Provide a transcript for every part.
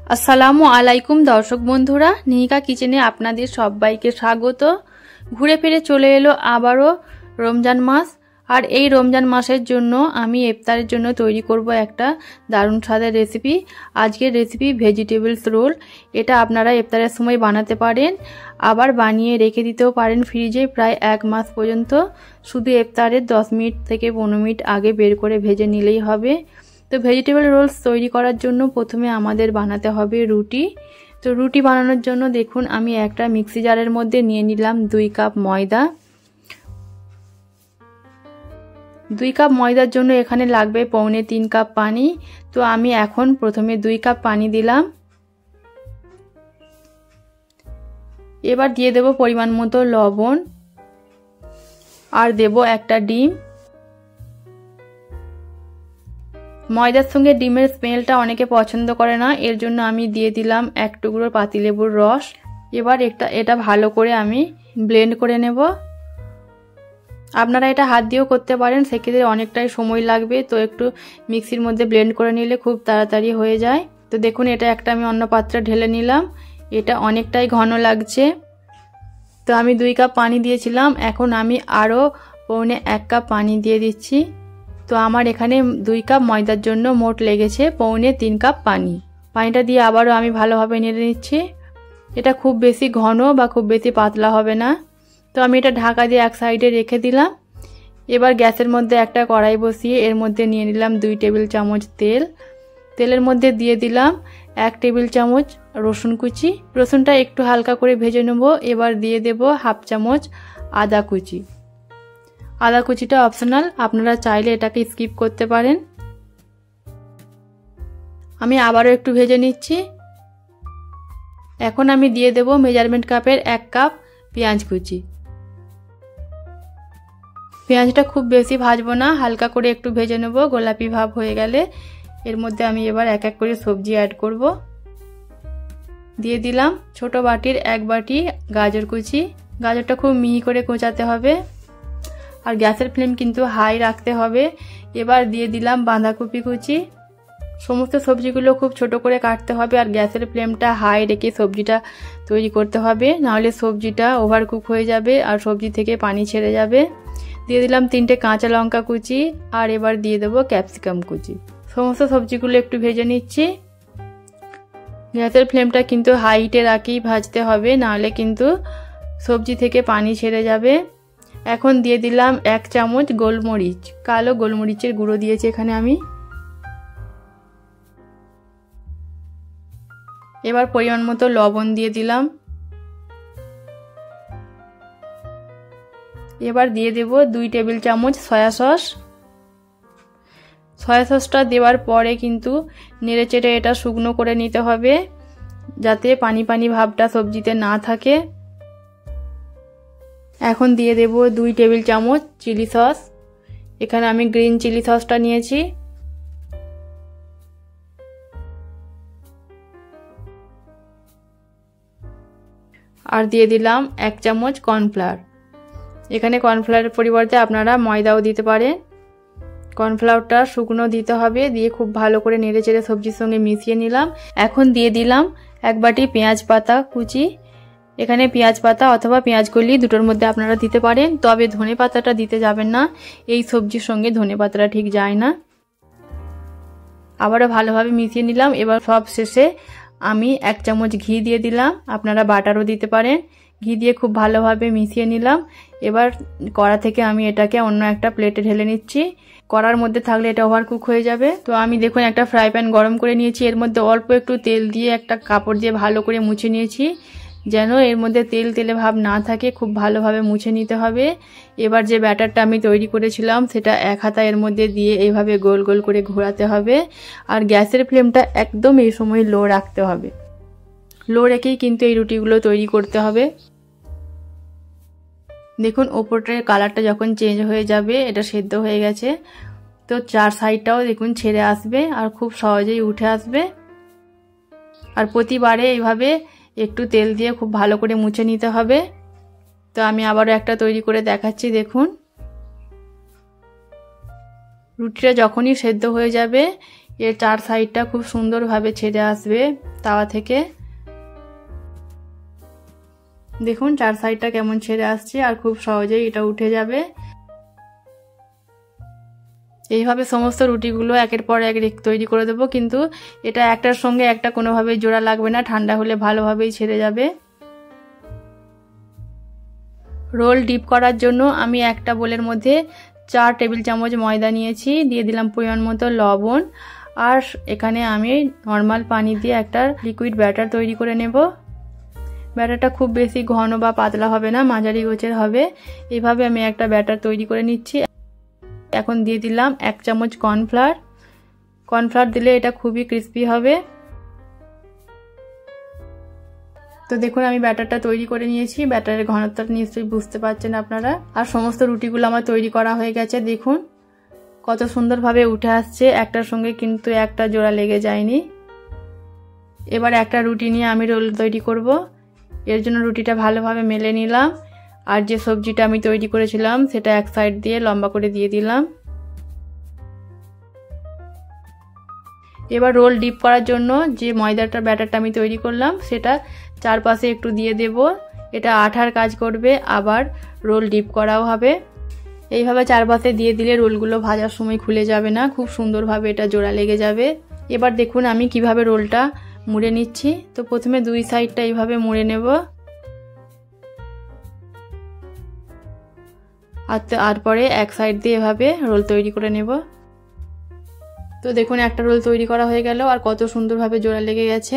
আসসালামু আলাইকুম দর্শক বন্ধুরা, নিহিকা কিচেনে আপনাদের সবাইকে স্বাগত। ঘুরে ফিরে চলে এলো আবারও রমজান মাস। আর এই রমজান মাসের জন্য আমি ইফতারের জন্য তৈরি করব একটা দারুণ স্বাদের রেসিপি। আজকের রেসিপি ভেজিটেবলস রোল। এটা আপনারা ইফতারের সময় বানাতে পারেন, আবার বানিয়ে রেখে দিতেও পারেন ফ্রিজে প্রায় 1 মাস পর্যন্ত। শুধু ইফতারের 10 মিনিট থেকে 15 মিনিট আগে বের করে ভেজে নিলেই হবে। তো ভেজিটেবল রোলস তৈরি করার জন্য প্রথমে আমাদের বানাতে হবে রুটি। তো রুটি বানানোর জন্য দেখুন আমি একটা মিক্সি জারের মধ্যে নিয়ে নিলাম 2 কাপ ময়দা। 2 কাপ ময়দার জন্য এখানে লাগবে 3.25 কাপ পানি। তো আমি এখন প্রথমে 2 কাপ পানি দিলাম। এবার দিয়ে দেব পরিমাণ মতো লবণ আর দেব একটা ডিম। ময়দার সঙ্গে ডিমের স্মেলটা অনেকে পছন্দ করে না, এর জন্য আমি দিয়ে দিলাম 1 টুকরো পাতিলেবুর রস। এবার এটা ভালো করে আমি ব্লেন্ড করে নেব। আপনারা এটা হাত দিয়েও করতে পারেন, সেক্ষেত্রে অনেকটাই সময় লাগবে। তো একটু মিক্সির মধ্যে ব্লেন্ড করে নিলে খুব তাড়াতাড়ি হয়ে যায়। তো দেখুন এটা একটা আমি অন্য পাত্রে ঢেলে নিলাম। এটা অনেকটাই ঘন লাগছে। তো আমি 2 কাপ পানি দিয়েছিলাম, এখন আমি আরও 1.25 কাপ পানি দিয়ে দিচ্ছি। তো আমার এখানে 2 কাপ ময়দার জন্য মোট লেগেছে 3.25 কাপ পানি। পানিটা দিয়ে আবারও আমি ভালোভাবে নেড়ে নিচ্ছি। এটা খুব বেশি ঘন বা খুব বেশি পাতলা হবে না। তো আমি এটা ঢাকা দিয়ে এক সাইডে রেখে দিলাম। এবার গ্যাসের মধ্যে একটা কড়াই বসিয়ে এর মধ্যে নিয়ে নিলাম 2 টেবিল চামচ তেল। তেলের মধ্যে দিয়ে দিলাম 1 টেবিল চামচ রসুন কুচি। রসুনটা একটু হালকা করে ভেজে নেব। এবার দিয়ে দেব 1/2 চামচ আদা কুচি। আদা কুচিটা অপশনাল, আপনারা চাইলে এটাকে স্কিপ করতে পারেন। আমি আবারও একটু ভেজে নিচ্ছি। এখন আমি দিয়ে দেব মেজারমেন্ট কাপের 1 কাপ পেঁয়াজ কুচি। পেঁয়াজটা খুব বেশি ভাজবো না, হালকা করে একটু ভেজে নেব। গোলাপি ভাব হয়ে গেলে এর মধ্যে আমি এবার এক এক করে সবজি অ্যাড করব। দিয়ে দিলাম ছোট বাটির 1 বাটি গাজর কুচি। গাজরটা খুব মিহি করে কোচাতে হবে, আর গ্যাসের ফ্লেম কিন্তু হাই রাখতে হবে। এবার দিয়ে দিলাম বাঁধাকপি কুচি। সমস্ত সবজিগুলো খুব ছোট করে কাটতে হবে, আর গ্যাসের ফ্লেমটা হাই রেখে সবজিটা তৈরি করতে হবে, নাহলে সবজিটা ওভারকুক হয়ে যাবে আর সবজি থেকে পানি ছেড়ে যাবে। দিয়ে দিলাম 3টে কাঁচা লঙ্কা কুচি, আর এবার দিয়ে দেবো ক্যাপসিকাম কুচি। সমস্ত সবজিগুলো একটু ভেজে নিচ্ছি। গ্যাসের ফ্লেমটা কিন্তু হাইটে রাখেই ভাজতে হবে, নাহলে কিন্তু সবজি থেকে পানি ছেড়ে যাবে। এখন দিয়ে দিলাম 1 চামচ গোলমরিচ, কালো গোলমরিচের গুঁড়ো দিয়েছি এখানে আমি। এবার পরিমাণ মতো লবণ দিয়ে দিলাম। এবার দিয়ে দেব 2 টেবিল চামচ সয়া সস। সয়া সসটা দেওয়ার পরে কিন্তু নেড়ে চেড়ে এটা শুকনো করে নিতে হবে, যাতে পানি পানি ভাবটা সবজিতে না থাকে। এখন দিয়ে দেব 2 টেবিল চামচ চিলি সস। এখানে আমি গ্রিন চিলি সসটা নিয়েছি। আর দিয়ে দিলাম 1 চামচ কর্নফ্লাওয়ার। এখানে কর্নফ্লাওয়ারের পরিবর্তে আপনারা ময়দাও দিতে পারেন। কর্নফ্লাওয়ারটা শুকনো দিতে হবে। দিয়ে খুব ভালো করে নেড়ে চেড়ে সবজির সঙ্গে মিশিয়ে নিলাম। এখন দিয়ে দিলাম 1 বাটি পেঁয়াজ পাতা কুচি। এখানে পেঁয়াজ পাতা অথবা পেঁয়াজ কলি দুটোর মধ্যে আপনারা দিতে পারেন, তবে ধনে পাতাটা দিতে যাবেন না, এই সবজির সঙ্গে ধনে পাতাটা ঠিক যায় না। আবারও ভালোভাবে মিশিয়ে নিলাম। এবার সব শেষে আমি 1 চামচ ঘি দিয়ে দিলাম, আপনারা বাটারও দিতে পারেন। ঘি দিয়ে খুব ভালোভাবে মিশিয়ে নিলাম। এবার কড়া থেকে আমি এটাকে অন্য একটা প্লেটে ঢেলে নিচ্ছি। কড়ার মধ্যে থাকলে এটা ওভারকুক হয়ে যাবে। তো আমি দেখুন একটা ফ্রাই প্যান গরম করে নিয়েছি। এর মধ্যে অল্প একটু তেল দিয়ে একটা কাপড় দিয়ে ভালো করে মুছে নিয়েছি, যেন এর মধ্যে তেল তেলে ভাব না থাকে। খুব ভালোভাবে মুছে নিতে হবে। এবার যে ব্যাটারটা আমি তৈরি করেছিলাম সেটা 1 হাতা এর মধ্যে দিয়ে এইভাবে গোল গোল করে ঘোরাতে হবে, আর গ্যাসের ফ্লেমটা একদম এই সময় লো রাখতে হবে। লো রেখেই কিন্তু এই রুটিগুলো তৈরি করতে হবে। দেখুন ওপরটার কালারটা যখন চেঞ্জ হয়ে যাবে এটা সেদ্ধ হয়ে গেছে। তো 4 সাইডটাও দেখুন ছেড়ে আসবে আর খুব সহজেই উঠে আসবে। আর প্রতিবারে এইভাবে একটু তেল দিয়ে খুব ভালো করে মুছে নিতে হবে। তো আমি আবারও একটা তৈরি করে দেখাচ্ছি। দেখুন রুটিটা যখনই সেদ্ধ হয়ে যাবে এর চার সাইডটা খুব সুন্দরভাবে ছেড়ে আসবে তাওয়া থেকে। দেখুন চার সাইডটা কেমন ছেড়ে আসছে আর খুব সহজেই এটা উঠে যাবে। এইভাবে সমস্ত রুটিগুলো একের পর এক তৈরি করে দেবো, কিন্তু এটা একটার সঙ্গে একটা কোনোভাবেই জোড়া লাগবে না, ঠান্ডা হলে ভালোভাবেই ছেড়ে যাবে। রোল ডিপ করার জন্য আমি একটা বোলের মধ্যে 4 টেবিল চামচ ময়দা নিয়েছি, দিয়ে দিলাম পরিমাণ মতো লবণ, আর এখানে আমি নর্মাল পানি দিয়ে একটা লিকুইড ব্যাটার তৈরি করে নেব। ব্যাটারটা খুব বেশি ঘন বা পাতলা হবে না, মাঝারি গোছের হবে। এইভাবে আমি একটা ব্যাটার তৈরি করে নিচ্ছি। এখন দিয়ে দিলাম 1 চামচ কর্নফ্লাওয়ার। কর্নফ্লাওয়ার দিলে এটা খুবই ক্রিস্পি হবে। তো দেখুন আমি ব্যাটারটা তৈরি করে নিয়েছি। ব্যাটারের ঘনত্বটা নিশ্চয়ই বুঝতে পারছেন আপনারা। আর সমস্ত রুটিগুলো আমার তৈরি করা হয়ে গেছে। দেখুন কত সুন্দরভাবে উঠে আসছে, একটার সঙ্গে কিন্তু একটা জোড়া লেগে যায়নি। এবার একটা রুটি নিয়ে আমি রোল তৈরি করব। এর জন্য রুটিটা ভালোভাবে মেলে নিলাম, আর যে সবজিটা আমি তৈরি করেছিলাম সেটা এক সাইড দিয়ে লম্বা করে দিয়ে দিলাম। এবার রোল ডিপ করার জন্য যে ময়দাটার ব্যাটারটা আমি তৈরি করলাম সেটা চারপাশে একটু দিয়ে দেব। এটা আঠার কাজ করবে, আবার রোল ডিপ করাও হবে। এইভাবে চারপাশে দিয়ে দিলে রোলগুলো ভাজার সময় খুলে যাবে না, খুব সুন্দরভাবে এটা জোড়া লেগে যাবে। এবার দেখুন আমি কিভাবে রোলটা মুড়ে নিচ্ছি। তো প্রথমে দুই সাইডটা এইভাবে মুড়ে নেব, আর তারপরে এক সাইড দিয়ে এভাবে রোল তৈরি করে নেব। তো দেখুন একটা রোল তৈরি করা হয়ে গেল, আর কত সুন্দরভাবে জোড়া লেগে গেছে।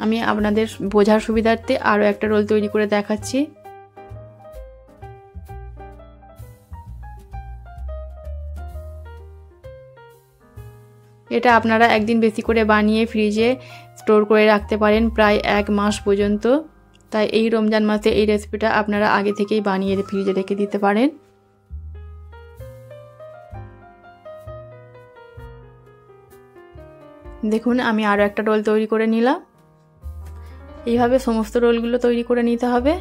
আমি আপনাদের বোঝার সুবিধার্থে আরও একটা রোল তৈরি করে দেখাচ্ছি। এটা আপনারা একদিন বেশি করে বানিয়ে ফ্রিজে স্টোর করে রাখতে পারেন প্রায় 1 মাস পর্যন্ত। তাই এই রমজান মাসে এই রেসিপিটা আপনারা আগে থেকেই বানিয়ে ফ্রিজে রেখে দিতে পারেন। দেখুন আমি আরও একটা রোল তৈরি করে নিলাম। এইভাবে সমস্ত রোলগুলো তৈরি করে নিতে হবে।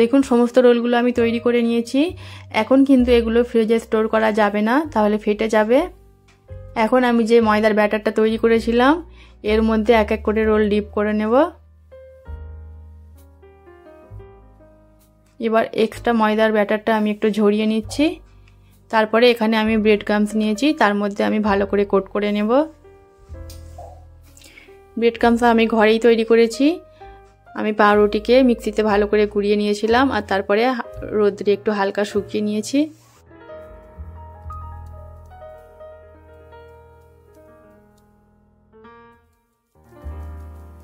দেখুন সমস্ত রোলগুলো আমি তৈরি করে নিয়েছি। এখন কিন্তু এগুলো ফ্রিজে স্টোর করা যাবে না, তাহলে ফেটে যাবে। এখন আমি যে ময়দার ব্যাটারটা তৈরি করেছিলাম এর মধ্যে এক এক করে রোল ডিপ করে নেব। এবার এক্সট্রা ময়দার ব্যাটারটা আমি একটু ঝরিয়ে নিচ্ছি। তারপরে এখানে আমি ব্রেড ক্রাম্বস নিয়েছি, তার মধ্যে আমি ভালো করে কোট করে নেব। ব্রেড ক্রাম্বস আমি ঘরেই তৈরি করেছি। আমি পাউরুটিকে মিক্সিতে ভালো করে গুঁড়িয়ে নিয়েছিলাম, আর তারপরে রোদ্রে একটু হালকা শুকিয়ে নিয়েছি।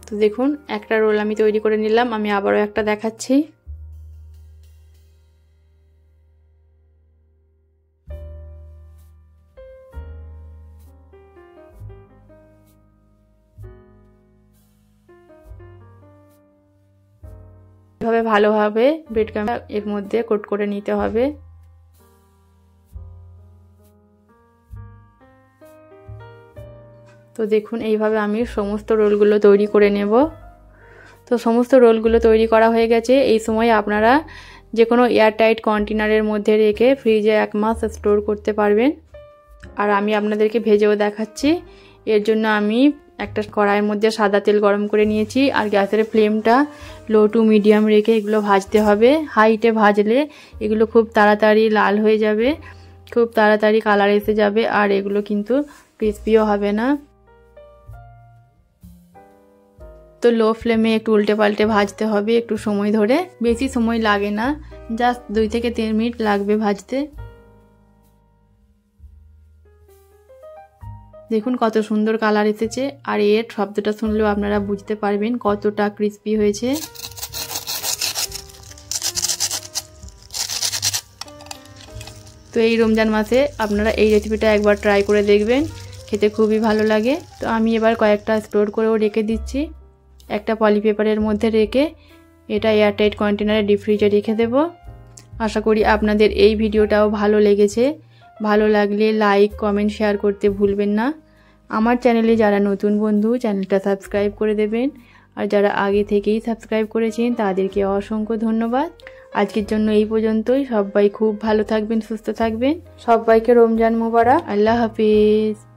তো দেখুন একটা রোল আমি তৈরি করে নিলাম, আমি আবারও একটা দেখাচ্ছি। এভাবে ভালোভাবে ব্রেড ক্রাম্ব এর মধ্যে কোট করে নিতে হবে। তো দেখুন এইভাবে আমি সমস্ত রোলগুলো তৈরি করে নেব। তো সমস্ত রোলগুলো তৈরি করা হয়ে গেছে। এই সময় আপনারা যে কোনো এয়ারটাইট কন্টেনারের মধ্যে রেখে ফ্রিজে 1 মাস স্টোর করতে পারবেন। আর আমি আপনাদেরকে ভেজেও দেখাচ্ছি। এর জন্য আমি একটা কড়াইয়ের মধ্যে সাদা তেল গরম করে নিয়েছি, আর গ্যাসের ফ্লেমটা লো টু মিডিয়াম রেখে এগুলো ভাজতে হবে। হাইটে ভাজলে এগুলো খুব তাড়াতাড়ি লাল হয়ে যাবে, খুব তাড়াতাড়ি কালার এসে যাবে, আর এগুলো কিন্তু ক্রিস্পিও হবে না। তো লো ফ্লেমে একটু উল্টে পাল্টে ভাজতে হবে একটু সময় ধরে, বেশি সময় লাগে না, জাস্ট 2 থেকে 3 মিনিট লাগবে ভাজতে। দেখুন কত সুন্দর কালার এসেছে, আর এর শব্দটা শুনলেও আপনারা বুঝতে পারবেন কতটা ক্রিস্পি হয়েছে। তো এই রমজান মাসে আপনারা এই রেসিপিটা একবার ট্রাই করে দেখবেন, খেতে খুবই ভালো লাগে। তো আমি এবার কয়েকটা স্টোর করেও রেখে দিচ্ছি একটা পলি পেপারের মধ্যে রেখে। এটা এয়ারটাইট কন্টেনারে ডিপ ফ্রিজে রেখে দেব। আশা করি আপনাদের এই ভিডিওটাও ভালো লেগেছে। ভালো লাগলে লাইক কমেন্ট শেয়ার করতে ভুলবেন না। আমার চ্যানেলে যারা নতুন বন্ধু চ্যানেলটা সাবস্ক্রাইব করে দেবেন, আর যারা আগে থেকেই সাবস্ক্রাইব করেছেন তাদেরকে অসংখ্য ধন্যবাদ। আজকের জন্য এই পর্যন্তই। সবাই খুব ভালো থাকবেন, সুস্থ থাকবেন। সবাইকে রমজান মোবারক। আল্লাহ হাফিজ।